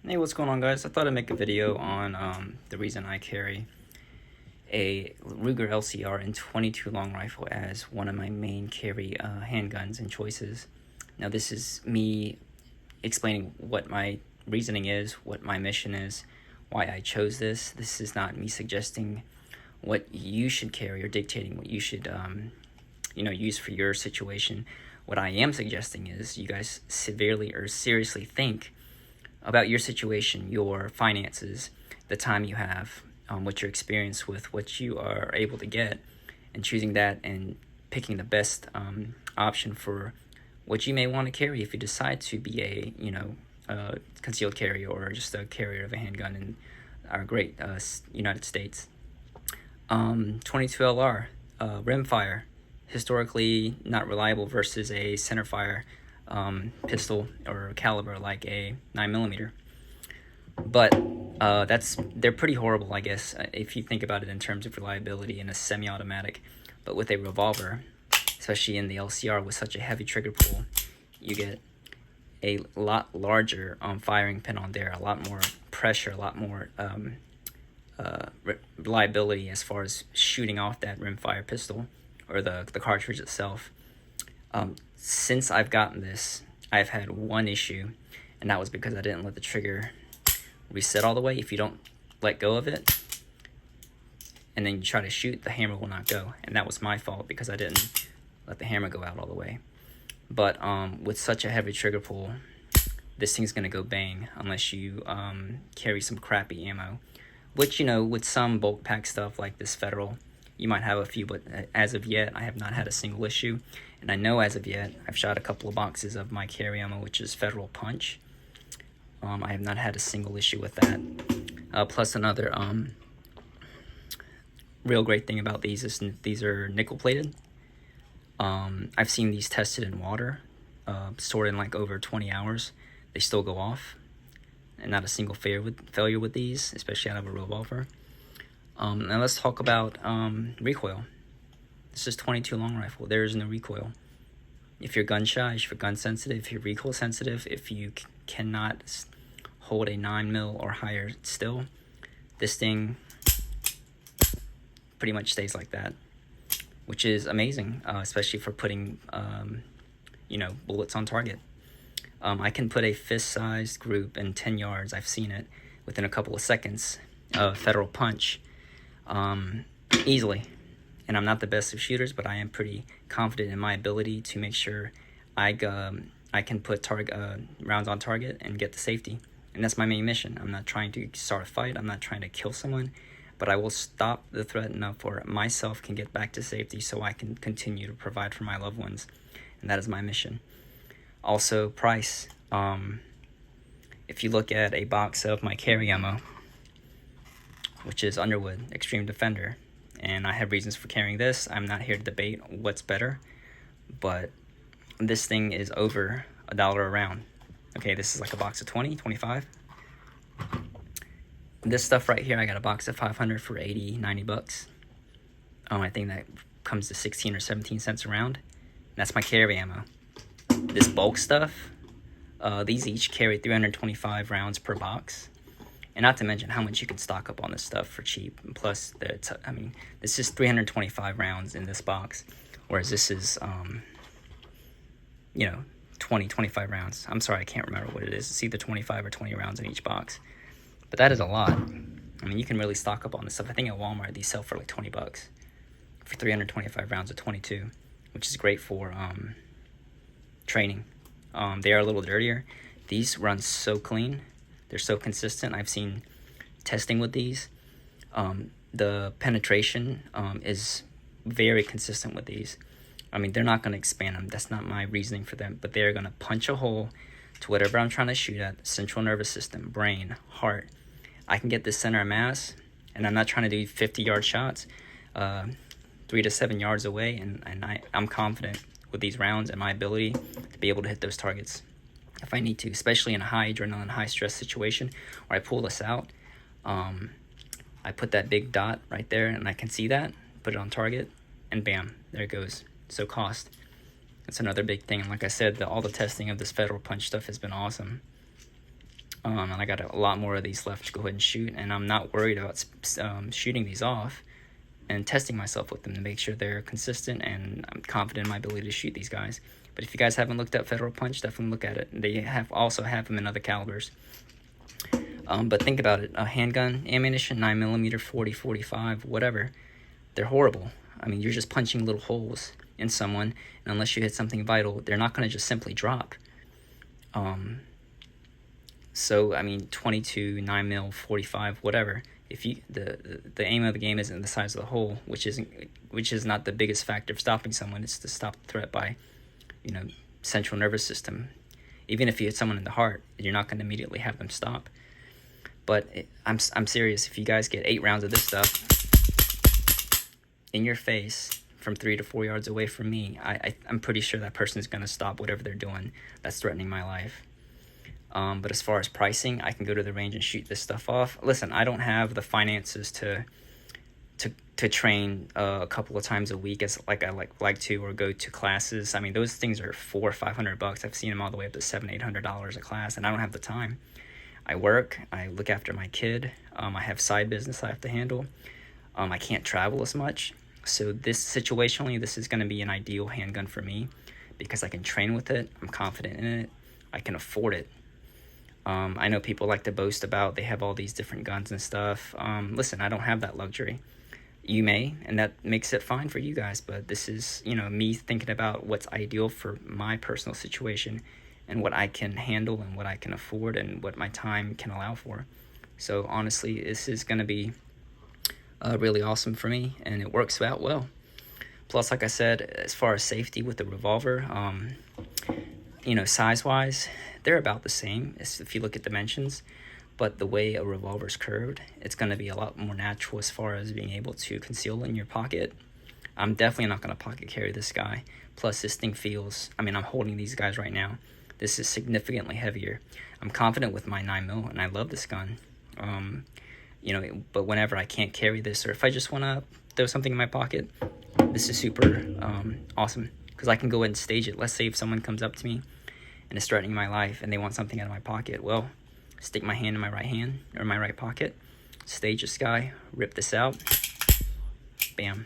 Hey, what's going on, guys? I thought I'd make a video on the reason I carry a Ruger LCR and 22 long rifle as one of my main carry handguns and choices. Now, this is me explaining what my reasoning is, what my mission is, why I chose this. This is not me suggesting what you should carry or dictating what you should use for your situation. What I am suggesting is you guys severely or seriously think about your situation, your finances, the time you have, what your experience with what you are able to get, and choosing that and picking the best option for what you may want to carry if you decide to be a concealed carrier or just a carrier of a handgun in our great United States. 22 LR, rimfire, historically not reliable versus a centerfire pistol or caliber like a 9mm. But they're pretty horrible, I guess, if you think about it in terms of reliability in a semi-automatic. But with a revolver, especially in the LCR with such a heavy trigger pull, you get a lot larger firing pin on there, a lot more pressure, a lot more reliability as far as shooting off that rimfire pistol or the cartridge itself. Since I've gotten this, I've had one issue, and that was because I didn't let the trigger reset all the way. If you don't let go of it and then you try to shoot, the hammer will not go, and that was my fault because I didn't let the hammer go out all the way. But with such a heavy trigger pull, this thing's gonna go bang unless you carry some crappy ammo, which, with some bulk pack stuff like this Federal, you might have a few, but as of yet, I have not had a single issue. And I know as of yet, I've shot a couple of boxes of my carry ammo, which is Federal Punch. I have not had a single issue with that. Plus another real great thing about these is these are nickel plated. I've seen these tested in water, stored in like over 20 hours. They still go off, and not a single failure with these, especially out of a revolver. Now let's talk about recoil. This is 22 long rifle. There is no recoil. If you're gun shy, if you're gun sensitive, if you're recoil sensitive, if you cannot hold a 9mm or higher still, this thing pretty much stays like that, which is amazing, especially for putting bullets on target. I can put a fist-sized group in 10 yards. I've seen it within a couple of seconds. Federal Punch, easily. And I'm not the best of shooters, but I am pretty confident in my ability to make sure I can put rounds on target and get the safety. And that's my main mission. I'm not trying to start a fight. I'm not trying to kill someone, but I will stop the threat enough where myself can get back to safety so I can continue to provide for my loved ones. And that is my mission. Also, price. If you look at a box of my carry ammo, which is Underwood Extreme Defender, and I have reasons for carrying this. I'm not here to debate what's better, but this thing is over $1 a round. Okay, this is like a box of 20, 25. This stuff right here, I got a box of 500 for 80, 90 bucks. I think that comes to 16 or 17 cents a round. That's my carry ammo. This bulk stuff, these each carry 325 rounds per box. And not to mention how much you can stock up on this stuff for cheap. And plus, this is 325 rounds in this box, whereas this is, 20, 25 rounds. I'm sorry, I can't remember what it is. It's either 25 or 20 rounds in each box. But that is a lot. I mean, you can really stock up on this stuff. I think at Walmart, these sell for like 20 bucks for 325 rounds of 22, which is great for training. They are a little dirtier. These run so clean. They're so consistent. I've seen testing with these. The penetration is very consistent with these. I mean, they're not going to expand them. That's not my reasoning for them. But they're going to punch a hole to whatever I'm trying to shoot at, central nervous system, brain, heart. I can get the center of mass, and I'm not trying to do 50-yard shots, 3 to 7 yards away, and I'm confident with these rounds and my ability to be able to hit those targets if I need to, especially in a high adrenaline, high stress situation where I pull this out. I put that big dot right there and I can see that, put it on target, and bam, there it goes. So cost, it's another big thing. And like I said, all the testing of this Federal Punch stuff has been awesome. And I got a lot more of these left to go ahead and shoot, and I'm not worried about shooting these off and testing myself with them to make sure they're consistent, and I'm confident in my ability to shoot these guys. But if you guys haven't looked up Federal Punch, definitely look at it. They also have them in other calibers. But think about it, a handgun ammunition, 9mm, 40, 45, whatever, they're horrible. I mean, you're just punching little holes in someone, and unless you hit something vital, they're not going to just simply drop. So I mean, 22, 9mm, 45, whatever. If you the aim of the game isn't the size of the hole, which is not the biggest factor of stopping someone. It's to stop the threat by, central nervous system. Even if you hit someone in the heart, you're not going to immediately have them stop. But I'm serious. If you guys get 8 rounds of this stuff in your face from 3 to 4 yards away from me, I'm pretty sure that person is going to stop whatever they're doing that's threatening my life. But as far as pricing, I can go to the range and shoot this stuff off. Listen, I don't have the finances to train a couple of times a week as like I like to, or go to classes. I mean, those things are $400 or $500. I've seen them all the way up to $700-800 a class, and I don't have the time. I work, I look after my kid, I have side business I have to handle. I can't travel as much. So situationally, this is going to be an ideal handgun for me because I can train with it, I'm confident in it, I can afford it. I know people like to boast about they have all these different guns and stuff. Listen, I don't have that luxury. You may, and that makes it fine for you guys, but this is, me thinking about what's ideal for my personal situation and what I can handle and what I can afford and what my time can allow for. So honestly, this is going to be really awesome for me, and it works out well. Plus, like I said, as far as safety with the Revolver, size-wise, they're about the same if you look at dimensions, but the way a revolver's curved, it's going to be a lot more natural as far as being able to conceal in your pocket. I'm definitely not going to pocket carry this guy. Plus, this thing feels, I'm holding these guys right now. This is significantly heavier. I'm confident with my 9mm, and I love this gun. But whenever I can't carry this, or if I just want to throw something in my pocket, this is super awesome, because I can go ahead and stage it. Let's say if someone comes up to me and is threatening my life and they want something out of my pocket, well, stick my hand in my right hand, or my right pocket, stage this guy, rip this out, bam.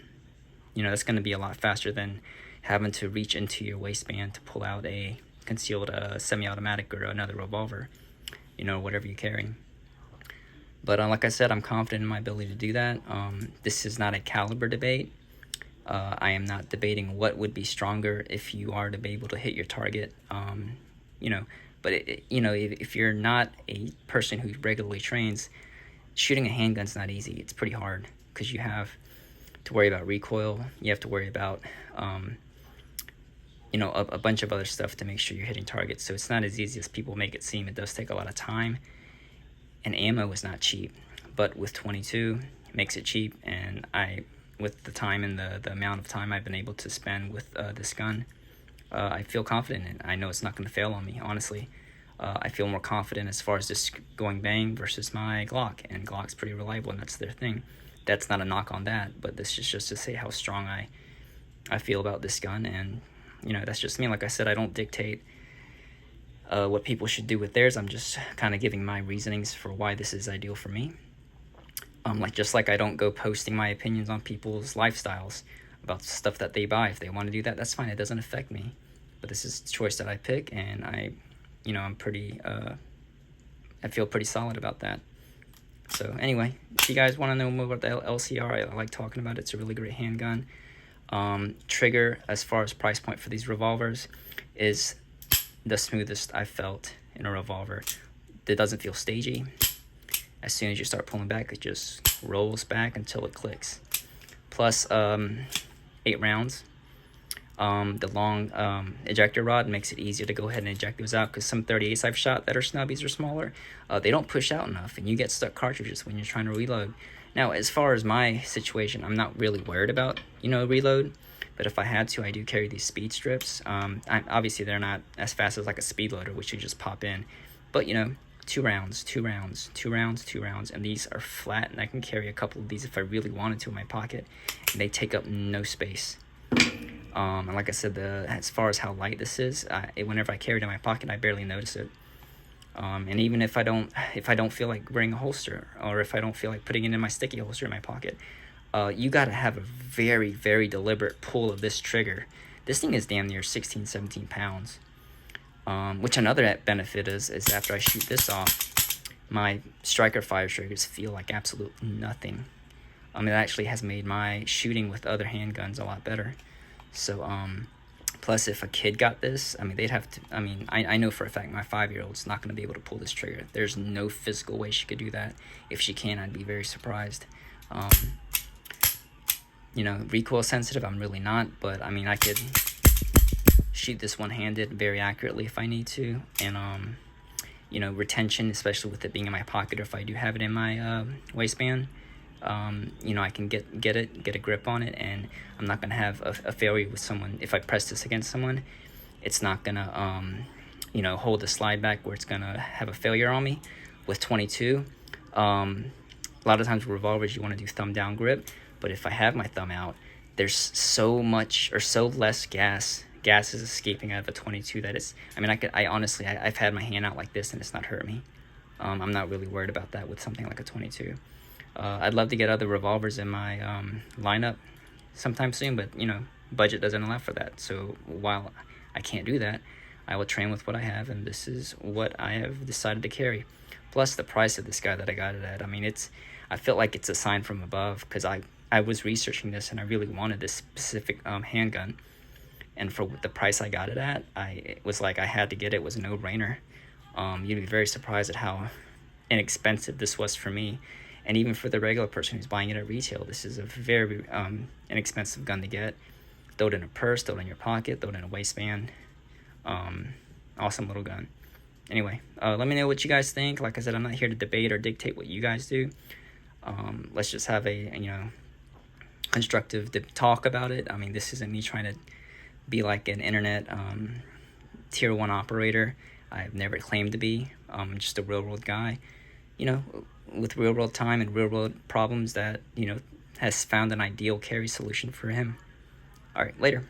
That's going to be a lot faster than having to reach into your waistband to pull out a concealed semi-automatic or another revolver, whatever you're carrying. But like I said, I'm confident in my ability to do that. This is not a caliber debate. I am not debating what would be stronger if you are to be able to hit your target. But if you're not a person who regularly trains, shooting a handgun's not easy. It's pretty hard because you have to worry about recoil. You have to worry about a bunch of other stuff to make sure you're hitting targets. So it's not as easy as people make it seem. It does take a lot of time, and ammo is not cheap. But with 22, it makes it cheap, and with the time and the amount of time I've been able to spend with this gun, I feel confident in it. I know it's not going to fail on me, honestly. I feel more confident as far as just going bang versus my Glock, and Glock's pretty reliable, and that's their thing. That's not a knock on that, but this is just to say how strong I feel about this gun, and that's just me. Like I said, I don't dictate what people should do with theirs. I'm just kind of giving my reasonings for why this is ideal for me. Just like I don't go posting my opinions on people's lifestyles about stuff that they buy. If they want to do that, that's fine. It doesn't affect me. But this is the choice that I pick, and I'm pretty, I feel pretty solid about that. So anyway, if you guys want to know more about the LCR, I like talking about it. It's a really great handgun. Trigger, as far as price point for these revolvers, is the smoothest I've felt in a revolver. It doesn't feel stagey. As soon as you start pulling back, it just rolls back until it clicks. Plus 8 rounds. The long ejector rod makes it easier to go ahead and eject those out, because some 38s I've shot that are snubbies or smaller, they don't push out enough, and you get stuck cartridges when you're trying to reload. Now, as far as my situation, I'm not really worried about, reload, but if I had to, I do carry these speed strips. Obviously, they're not as fast as like a speed loader, which you just pop in, but 2 rounds, 2 rounds, 2 rounds, 2 rounds, and these are flat, and I can carry a couple of these if I really wanted to in my pocket, and they take up no space. And like I said, as far as how light this is, whenever I carry it in my pocket, I barely notice it. And even if I don't feel like wearing a holster, or if I don't feel like putting it in my sticky holster in my pocket, you got to have a very, very deliberate pull of this trigger. This thing is damn near 16, 17 pounds. Which another benefit is after I shoot this off, my striker fire triggers feel like absolute nothing. It actually has made my shooting with other handguns a lot better. So, plus if a kid got this, they'd have to, I know for a fact my 5-year-old's not going to be able to pull this trigger. There's no physical way she could do that. If she can, I'd be very surprised. Recoil sensitive, I'm really not, but I could shoot this one-handed very accurately if I need to. And, retention, especially with it being in my pocket, or if I do have it in my waistband, I can get a grip on it, and I'm not going to have a failure with someone. If I press this against someone, it's not going to, hold the slide back where it's going to have a failure on me. With 22, a lot of times with revolvers, you want to do thumb down grip, but if I have my thumb out, there's so much or so less gas is escaping out of a 22 that it's, I've had my hand out like this and it's not hurt me. I'm not really worried about that with something like a 22. I'd love to get other revolvers in my lineup sometime soon, but budget doesn't allow for that. So while I can't do that, I will train with what I have, and this is what I have decided to carry. Plus the price of this guy that I got it at. I feel like it's a sign from above, because I was researching this and I really wanted this specific handgun, and for the price I got it at, it was like I had to get it. It was a no-brainer. You'd be very surprised at how inexpensive this was for me. And even for the regular person who's buying it at retail, this is a very inexpensive gun to get. Throw it in a purse, throw it in your pocket, throw it in a waistband. Awesome little gun. Anyway, let me know what you guys think. Like I said, I'm not here to debate or dictate what you guys do. Let's just have a constructive talk about it. This isn't me trying to be like an internet tier 1 operator. I've never claimed to be. I'm just a real world guy. With real world time and real world problems that, has found an ideal carry solution for him. All right, later.